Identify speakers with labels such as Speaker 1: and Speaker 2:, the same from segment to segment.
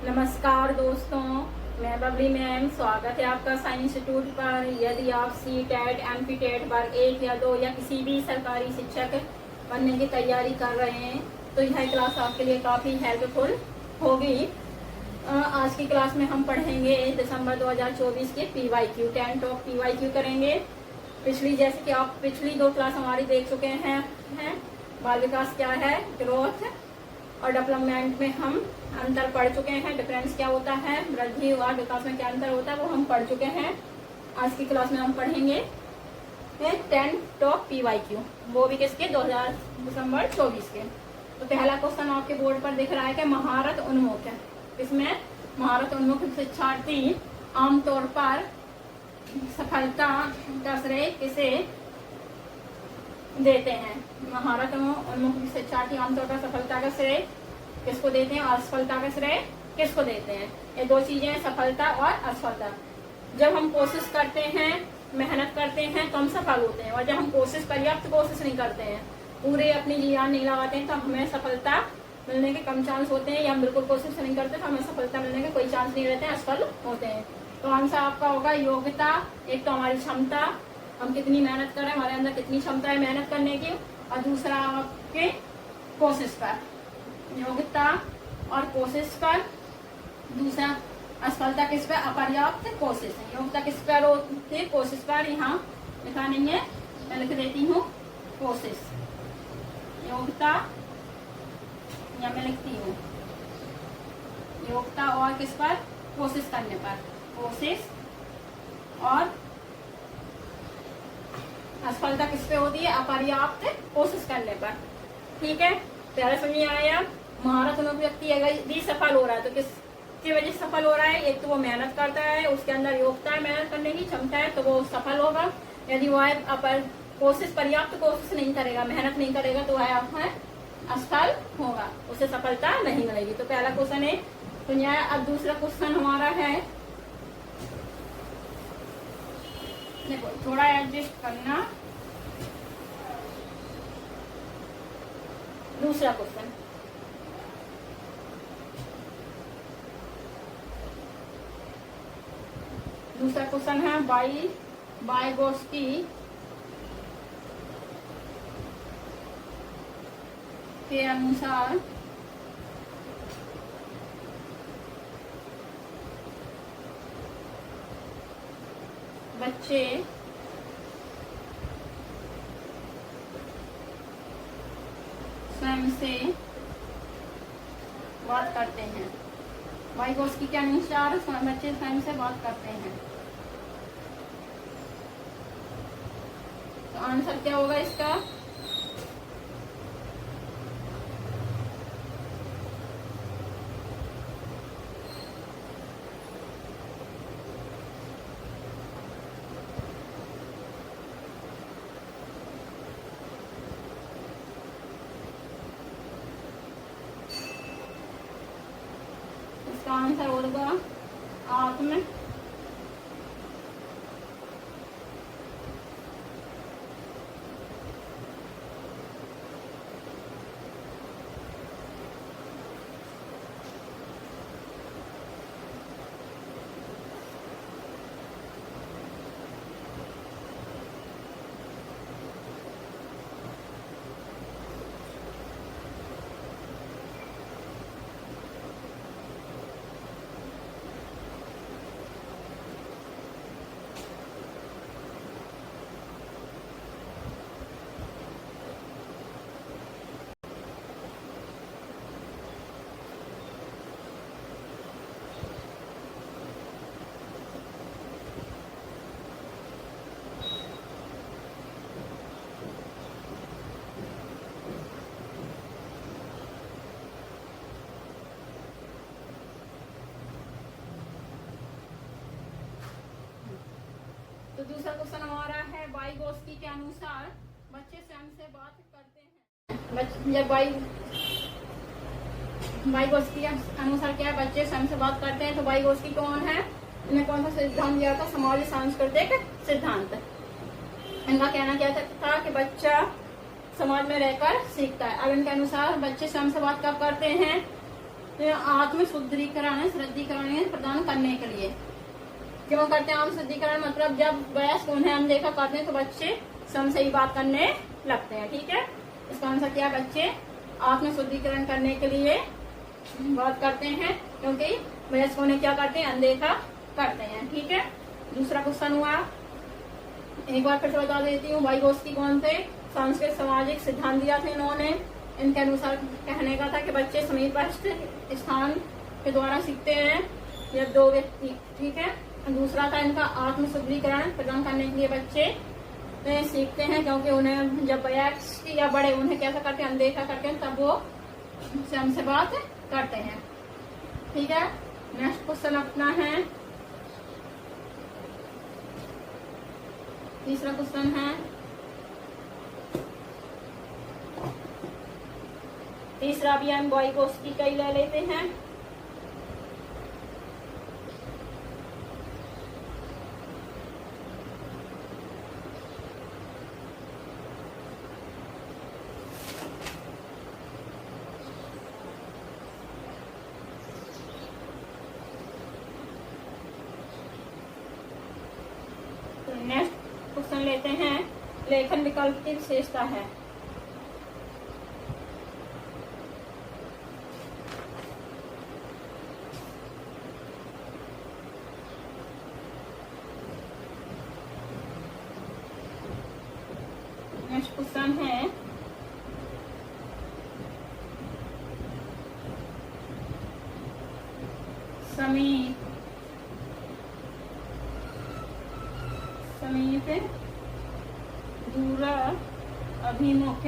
Speaker 1: नमस्कार दोस्तों, मैं बबली मैम। स्वागत है आपका साइंस इंस्टीट्यूट पर। यदि आप सी-टेट, एमपी-टेट वर्ग 1 या 2 या किसी भी सरकारी शिक्षक बनने की तैयारी कर रहे हैं तो यह क्लास आपके लिए काफ़ी हेल्पफुल होगी। आज की क्लास में हम पढ़ेंगे दिसंबर 2024 के PYQ 10 टॉप PYQ करेंगे। जैसे कि आप पिछली 2 क्लास हमारी देख चुके हैं बाल विकास क्या है, ग्रोथ और डेवलपमेंट में हम अंतर पढ़ चुके हैं। डिफरेंस क्या होता है, वृद्धि और विकास में क्या अंतर होता है, वो हम पढ़ चुके हैं। आज की क्लास में हम पढ़ेंगे 10 टॉप PYQ, वो भी किसके, दिसंबर 24 के। तो पहला क्वेश्चन आपके बोर्ड पर दिख रहा है कि महारत उन्मुख है। इसमें महारत उन्मुख शिक्षार्थी आमतौर पर सफलता का श्रेय किसे देते हैं। महारत उन्मुख शिक्षार्थी आमतौर पर सफलता का श्रेय किसको देते हैं, असफलता का श्रेय किसको देते हैं। ये 2 चीजें हैं, सफलता और असफलता। जब हम कोशिश करते हैं, मेहनत करते हैं तो हम सफल होते हैं, और जब हम पर्याप्त कोशिश नहीं करते हैं, पूरे अपनी जान नहीं लगाते हैं, तो हमें सफलता मिलने के कम चांस होते हैं। या हम बिल्कुल कोशिश नहीं करते तो हमें सफलता मिलने के कोई चांस नहीं रहते हैं, असफल होते हैं। तो आंसर आपका होगा योग्यता। एक तो हमारी क्षमता, हम कितनी मेहनत करें, हमारे अंदर कितनी क्षमता है मेहनत करने की, और दूसरा आपके कोशिश पर, योग्यता और कोशिश पर। दूसरा असफलता किस पर, अपर्याप्त कोशिश है। योग्यता किस पर होती है, कोशिश पर। यहाँ लिखा नहीं है, मैं लिख देती हूँ कोशिश, योग्यता, या मैं लिखती हूँ योग्यता और किस पर, कोशिश करने पर, कोशिश। और असफलता किस पे होती है, अपर्याप्त कोशिश करने पर। ठीक है, पहले समझ आया। महारत उन्मुख व्यक्ति यदि सफल हो रहा है तो किसकी वजह से सफल हो रहा है। एक तो वो मेहनत करता है, उसके अंदर योग्यता है, मेहनत करने की क्षमता है, तो वो सफल होगा। यदि वह पर्याप्त कोशिश नहीं करेगा, मेहनत नहीं करेगा, तो वह असफल होगा, उसे सफलता नहीं मिलेगी। तो पहला क्वेश्चन है तो अब दूसरा क्वेश्चन हमारा है, देखो थोड़ा एडजस्ट करना। दूसरा क्वेश्चन, है वाइगोत्स्की के अनुसार बच्चे स्वयं से बात करते हैं। वाइगोत्स्की के अनुसार बच्चे स्वयं से बात करते हैं। तो आंसर क्या होगा इसका, आंसर होगा आत्म तो दूसरा क्वेश्चन हमारा है वाइगोत्स्की के अनुसार बच्चे स्वयं से बात करते हैं। जब वाइगोत्स्की के अनुसार क्या है, बच्चे स्वयं से बात करते हैं। तो वाइगोत्स्की कौन है, इन्हें कौन सा सिद्धांत दिया था, समाज सांस्कृतिक सिद्धांत। इनका कहना क्या था कि बच्चा समाज में रहकर सीखता है। अब इनके अनुसार बच्चे स्वयं से बात कब करते हैं, तो ये आत्म शुद्धिकरण शुद्धिकरण प्रदान करने के लिए क्यों करते हैं आत्म शुद्धिकरण, मतलब जब वयस्क उन्हें अनदेखा करते हैं तो बच्चे स्वयं सही बात करने लगते हैं। ठीक है, इसका आंसर क्या, बच्चे आत्म शुद्धिकरण करने के लिए बात करते हैं क्योंकि वयस्क उन्हें क्या करते हैं, अनदेखा करते हैं। ठीक है, दूसरा क्वेश्चन हुआ, एक बार फिर से बता देती हूँ। वाइगोस्की कौन थे, सांस्कृतिक सामाजिक सिद्धांत दिया था इन्होंने। इनके अनुसार कहने का था कि बच्चे समीपस्थ स्थान के द्वारा सीखते हैं या दो व्यक्ति। ठीक है, दूसरा था इनका आत्म शुद्धिकरण प्रदान करने के लिए बच्चे सीखते हैं क्योंकि उन्हें जब वयस्क या बड़े उन्हें कैसा करते हैं, अनदेखा करते हैं, तब वो स्वयं से बात करते हैं। ठीक है, नेक्स्ट क्वेश्चन अपना है, तीसरा क्वेश्चन है, तीसरा भी हम वाइगोस्की का ही ले लेते हैं। नेक्स्ट क्वेश्चन लेते हैं, लेखन विकल्प की विशेषता है। नेक्स्ट क्वेश्चन है, समीप दूर अभिमुख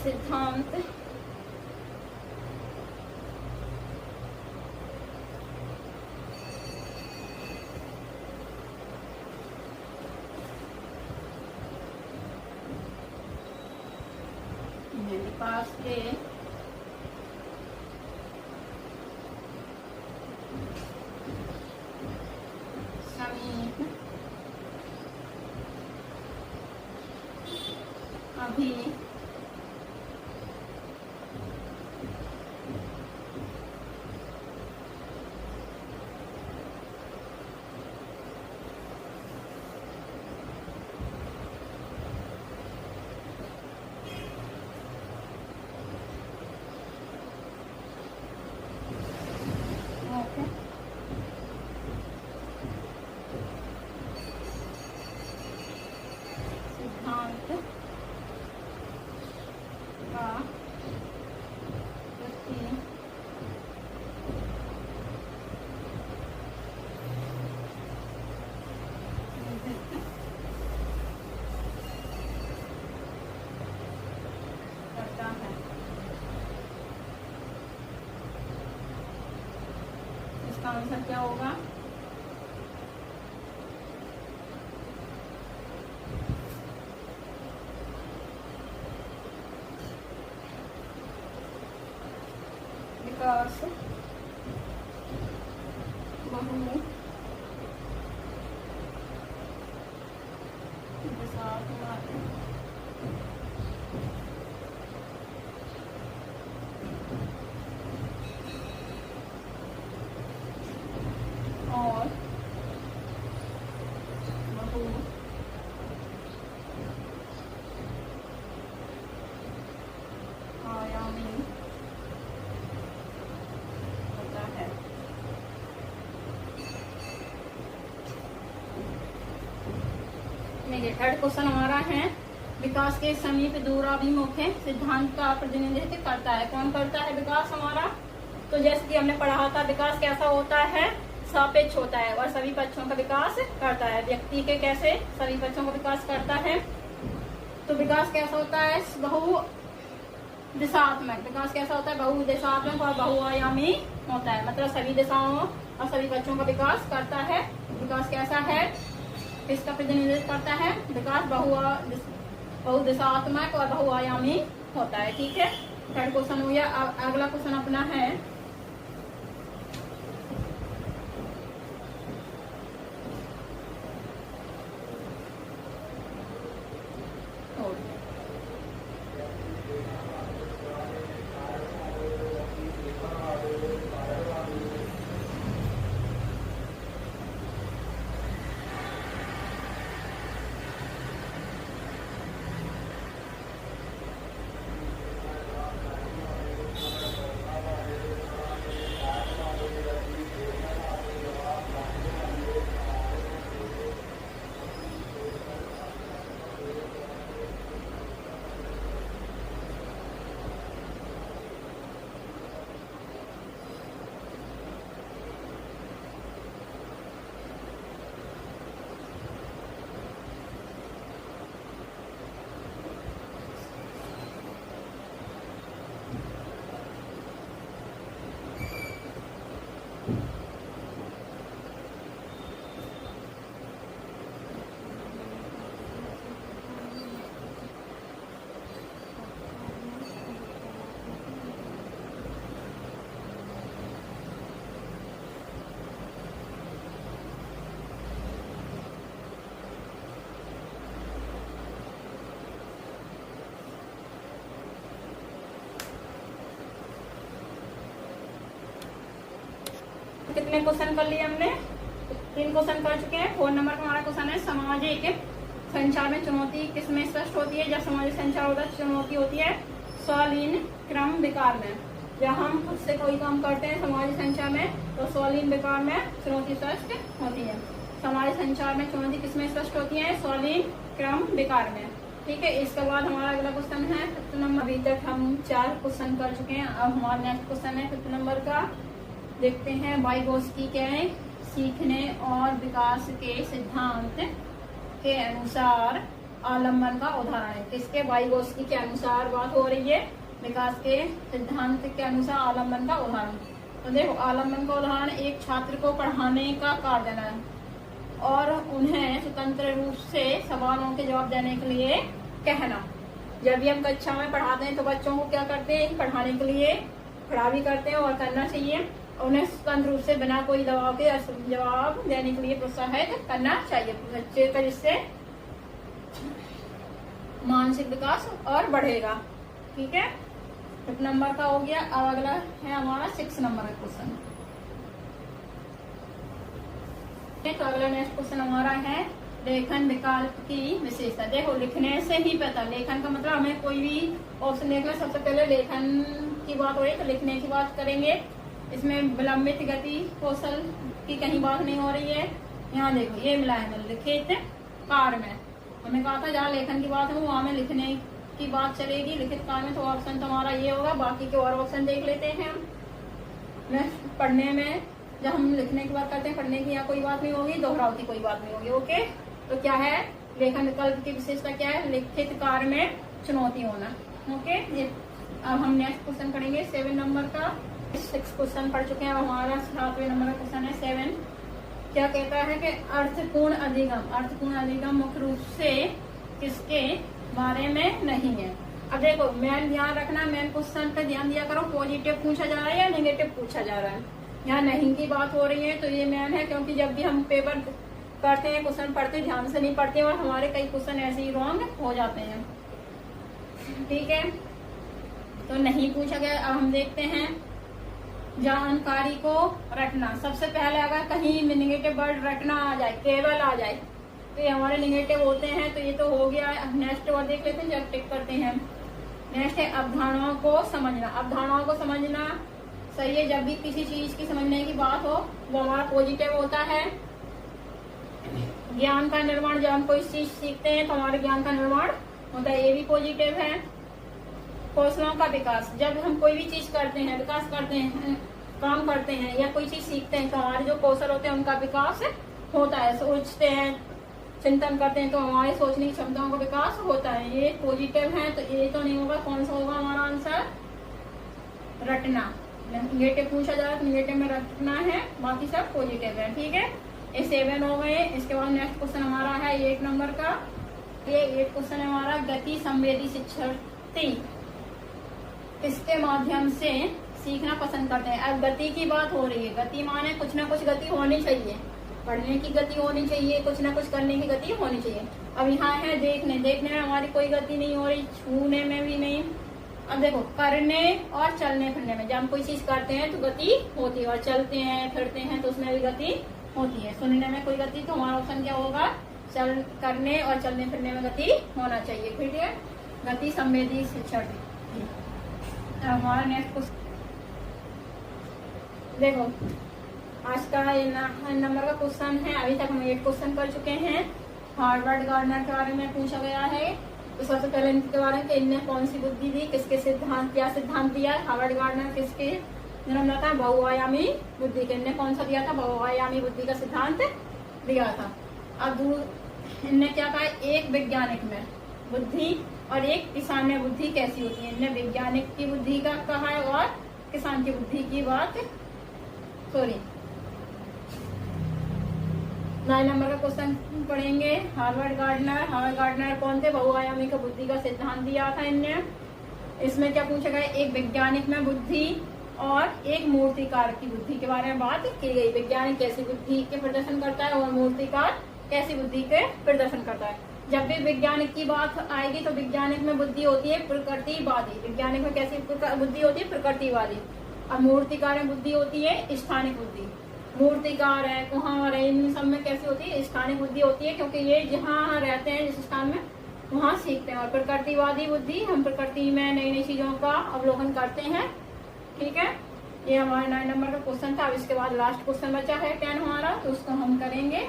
Speaker 1: सिद्धांत विकास के समीप अभी सिद्धांत का करता है। इसका आंसर क्या होगा, विकास बहु दिशात्मक और बहु आयामी होता है। थर्ड क्वेश्चन हमारा है, विकास के समीप दूराभिमुख सिद्धांत का प्रतिनिधित्व करता है। कौन करता है विकास हमारा, तो जैसे कि हमने पढ़ा था विकास कैसा होता है, सापेक्ष होता है और सभी पक्षों का विकास करता है। व्यक्ति के कैसे सभी पक्षों का विकास करता है, तो विकास कैसा होता है, बहु दिशात्मक। विकास कैसा होता है, बहु दिशात्मक और बहुआयामी होता है, मतलब सभी दिशाओं और सभी बच्चों का विकास करता है। विकास कैसा है, किसका प्रतिनिधित्व करता है, विकास बहुदिशात्मक और बहुआयामी होता है। ठीक है, थर्ड क्वेश्चन हो गया। अगला क्वेश्चन अपना है, कितने क्वेश्चन कर लिए हमने? 3 क्वेश्चन कर चुके हैं। 4 नंबर का हमारा क्वेश्चन है सामाजिक संचार में चुनौती किसमें स्पष्ट होती है? जब सामाजिक संचार होता है चुनौती होती है स्वलीन क्रम विकार में। जब हम खुद से कोई काम करते हैं सामाजिक संचार में तो स्वलीन विकार में चुनौती स्पष्ट होती है। सामाजिक संचार में चुनौती किसमें स्पष्ट होती है? स्वलीन क्रम विकार में। ठीक है, इसके बाद हमारा अगला क्वेश्चन है 5 नंबर। अभी तक हम 4 क्वेश्चन कर चुके हैं। अब हमारा नेक्स्ट क्वेश्चन है 5 नंबर का। देखते हैं वाइगोत्स्की क्या है? सीखने और विकास के सिद्धांत के अनुसार आलम्बन का उदाहरण है। किसके? वाइगोत्स्की के अनुसार बात हो रही है। विकास के सिद्धांत के अनुसार आलम्बन का उदाहरण। तो देखो, आलम्बन का उदाहरण एक छात्र को पढ़ाने का कार्य देना है और उन्हें स्वतंत्र रूप से सवालों के जवाब देने के लिए कहना। जब भी हम कक्षा में पढ़ाते हैं तो बच्चों को क्या करते हैं? पढ़ाने के लिए खड़ा भी करते हैं और करना चाहिए। उन्हें स्वतंत्र रूप से बिना कोई दबाव के जवाब देने के लिए प्रोत्साहित करना चाहिए बच्चे का, जिससे मानसिक विकास और बढ़ेगा। ठीक है, 5 नंबर का हो गया। अब अगला है हमारा 6 नंबर का क्वेश्चन। तो अगला नेक्स्ट क्वेश्चन हमारा है लेखन विकल्प की विशेषता। देखो, लिखने से ही पता, लेखन का मतलब हमें कोई भी ऑप्शन देखना। सबसे पहले लेखन की बात हो रही है तो लिखने की बात करेंगे। इसमें विलंबित गति कौशल की कहीं बात नहीं हो रही है। यहाँ देखो, ये मिला है लिखित कार्य में। हमने कहा था जहाँ लेखन की बात है वहाँ में लिखने की बात चलेगी। लिखित कार्य में तो ऑप्शन तो हमारा ये होगा। बाकी के और ऑप्शन देख लेते हैं हम। पढ़ने में जब हम लिखने की बात करते हैं, पढ़ने की यहाँ कोई बात नहीं होगी, दोहराव की कोई बात नहीं होगी। ओके, तो क्या है लेखन विकल्प की विशेषता? क्या है? लिखित कार्य में चुनौती होना। ओके, ये अब हम नेक्स्ट क्वेश्चन पढ़ेंगे 7 नंबर का। 6 क्वेश्चन पढ़ चुके हैं। अब हमारा 7वें नंबर का क्वेश्चन है 7। क्या कहता है कि अर्थपूर्ण अधिगम। अर्थपूर्ण अधिगम मुख्य रूप से किसके बारे में नहीं है? अब देखो, मेन ध्यान रखना, मेन क्वेश्चन पे ध्यान दिया करो। पॉजिटिव पूछा जा रहा है या नेगेटिव पूछा जा रहा है? यहाँ नहीं की बात हो रही है तो ये मेन है, क्योंकि जब भी हम पेपर करते हैं, क्वेश्चन पढ़ते हैं, ध्यान से नहीं पढ़ते और हमारे कई क्वेश्चन ऐसे ही रॉन्ग हो जाते हैं। ठीक है, तो नहीं पूछा गया। अब हम देखते हैं जानकारी को रटना। सबसे पहले अगर कहीं निगेटिव वर्ड रटना आ जाए, केवल आ जाए, तो ये हमारे निगेटिव होते हैं। तो ये तो हो गया। नेक्स्ट वर्ड देख लेते हैं, जब टिक करते हैं। नेक्स्ट है अवधारणाओं को समझना। अवधारणाओं को समझना सही है। जब भी किसी चीज की समझने की बात हो वो हमारा पॉजिटिव होता है। ज्ञान का निर्माण, जब हम कोई चीज सीखते हैं तो हमारे ज्ञान का निर्माण होता है, ये भी पॉजिटिव है। कौशलों का विकास, जब हम कोई भी चीज करते हैं, विकास करते हैं, काम करते हैं या कोई चीज सीखते हैं तो हमारे जो कौशल होते हैं उनका विकास होता है। सोचते हैं, चिंतन करते हैं तो हमारे सोचने की क्षमताओं का विकास होता है। ये पॉजिटिव है, तो ये तो नहीं होगा। कौन सा होगा हमारा आंसर? रटना। निगेटिव पूछा जा रहा है तो निगेटिव में रटना है, बाकी सब पॉजिटिव है। ठीक है, ये 7 हो गए। इसके बाद नेक्स्ट क्वेश्चन हमारा है 8 नंबर का। ये 8 क्वेश्चन है हमारा गति संवेदी शिक्षार्थी किसके माध्यम से सीखना पसंद करते हैं। अब गति की बात हो रही है। गति माने कुछ ना कुछ गति होनी चाहिए। पढ़ने की गति होनी चाहिए, कुछ ना कुछ करने की गति होनी चाहिए। अब यहाँ है देखने। देखने में हमारी कोई गति नहीं हो रही, छूने में भी नहीं। अब देखो, करने और चलने फिरने में, जब हम कोई चीज करते हैं तो गति होती है और चलते हैं फिरते हैं तो उसमें भी गति होती है। सुनने में कोई गति, तो हमारा ऑप्शन क्या होगा? करने और चलने फिरने में गति होना चाहिए। ठीक है, गति संवेदी शिक्षार्थी। हमारा नेक्स्ट क्वेश्चन देखो, आज का ये नंबर का क्वेश्चन है। अभी तक हम 8 क्वेश्चन कर चुके हैं। हार्वर्ड गार्डनर के बारे में पूछा गया है। तो सबसे पहले इनके बारे में, इनने कौन सी बुद्धि दी, किसके सिद्धांत, क्या सिद्धांत दिया। हार्वर्ड गार्डनर किसके जन्मदाता? बहुआयामी बुद्धि के। इनने कौन सा दिया था? बहुआयामी बुद्धि का सिद्धांत दिया था। अब इनने क्या कहा? एक वैज्ञानिक में बुद्धि और एक किसान में बुद्धि कैसी होती है। इनने वैज्ञानिक की बुद्धि का कहा है और किसान की बुद्धि की बात, 9 नंबर का क्वेश्चन पढ़ेंगे। हार्वर्ड गार्डनर कौन थे? बहुआयामी का बुद्धि का सिद्धांत दिया था इनने। इसमें क्या पूछा गया? एक वैज्ञानिक में बुद्धि और एक मूर्तिकार की बुद्धि के बारे में बात की गई। वैज्ञानिक कैसी बुद्धि के प्रदर्शन करता है और मूर्तिकार कैसी बुद्धि के प्रदर्शन करता है। जब भी वैज्ञानिक की बात आएगी तो वैज्ञानिक में बुद्धि होती है प्रकृतिवादी। वैज्ञानिक में कैसी बुद्धि होती है? प्रकृतिवादी। अब मूर्तिकार में बुद्धि होती है स्थानिक बुद्धि। मूर्तिकार है, कुम्हार है, इन सब में कैसी होती है, स्थानीय बुद्धि होती है, क्योंकि ये जहाँ रहते हैं जिस स्थान में वहाँ सीखते हैं। और प्रकृतिवादी बुद्धि, हम प्रकृति में नई नई चीजों का अवलोकन करते हैं। ठीक है, ये हमारा 9 नंबर का क्वेश्चन था। अब इसके बाद लास्ट क्वेश्चन बचा है 10 हमारा, तो उसको हम करेंगे।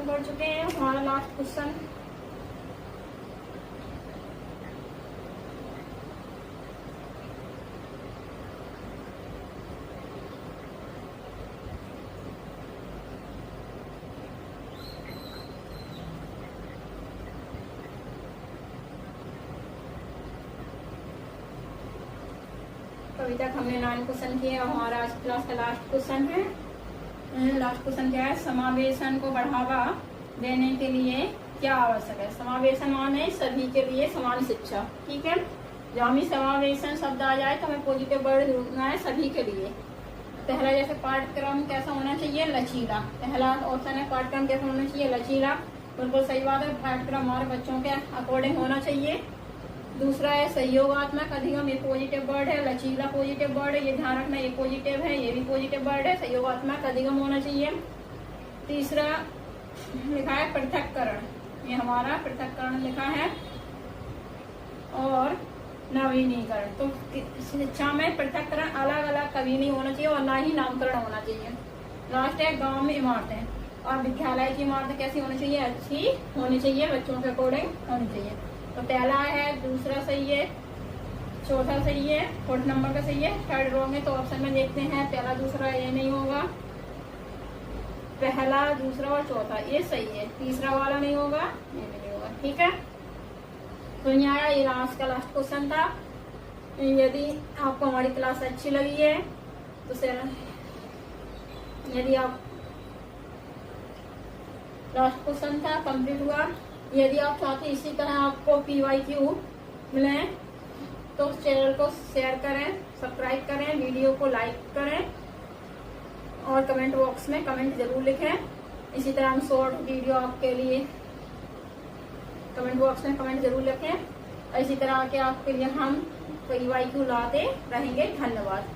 Speaker 1: कर चुके हैं हमारा लास्ट क्वेश्चन। अभी तक हमने 9 क्वेश्चन किए। हमारा आज क्लास का लास्ट क्वेश्चन है। लास्ट क्वेश्चन क्या है, समावेशन को बढ़ावा देने के लिए क्या आवश्यक है। समावेशन माने सभी के लिए समान शिक्षा। ठीक है, जहाँ भी समावेशन शब्द आ जाए तो हमें पॉजिटिव वर्ड ढूंढना है सभी के लिए। पहला जैसे पाठ्यक्रम कैसा होना चाहिए, लचीला। पहला ऑप्शन है पाठ्यक्रम कैसा होना चाहिए, लचीला। बिल्कुल सही बात है, पाठ्यक्रम हमारे बच्चों के अकॉर्डिंग होना चाहिए। दूसरा है सहयोगात्मक अधिगम, ये पॉजिटिव वर्ड है, लचीला पॉजिटिव वर्ड है, ये ध्यान रखना, ये पॉजिटिव है, ये भी पॉजिटिव वर्ड है। सहयोगात्मक अधिगम होना चाहिए। तीसरा लिखा है पृथक्करण, ये हमारा पृथक्करण लिखा है। और नवीनीकरण, तो शिक्षा में पृथक्करण अलग अलग कभी नहीं होना चाहिए और ना ही नामकरण होना चाहिए। लास्ट है गांव में इमारतें और विद्यालय की इमारतें कैसी होनी चाहिए, अच्छी होनी चाहिए, बच्चों के अकॉर्डिंग होनी चाहिए। तो पहला है, दूसरा सही है, चौथा सही है, 4th नंबर का सही है, 3rd रॉन्ग है। तो ऑप्शन में देखते हैं, पहला दूसरा ये नहीं होगा, पहला दूसरा और चौथा ये सही है, तीसरा वाला नहीं होगा, ये भी नहीं होगा। ठीक है, तो यहाँ ये लास्ट का लास्ट क्वेश्चन था। यदि आपको हमारी क्लास अच्छी लगी है तो यदि आप लास्ट क्वेश्चन था कंप्लीट हुआ। यदि आप चाहते इसी तरह आपको PYQ मिले तो चैनल को शेयर करें, सब्सक्राइब करें, वीडियो को लाइक करें और कमेंट बॉक्स में कमेंट जरूर लिखें। इसी तरह हम शॉर्ट वीडियो आपके लिए कमेंट बॉक्स में कमेंट जरूर लिखें। इसी तरह के आपके लिए हम PYQ लाते रहेंगे। धन्यवाद।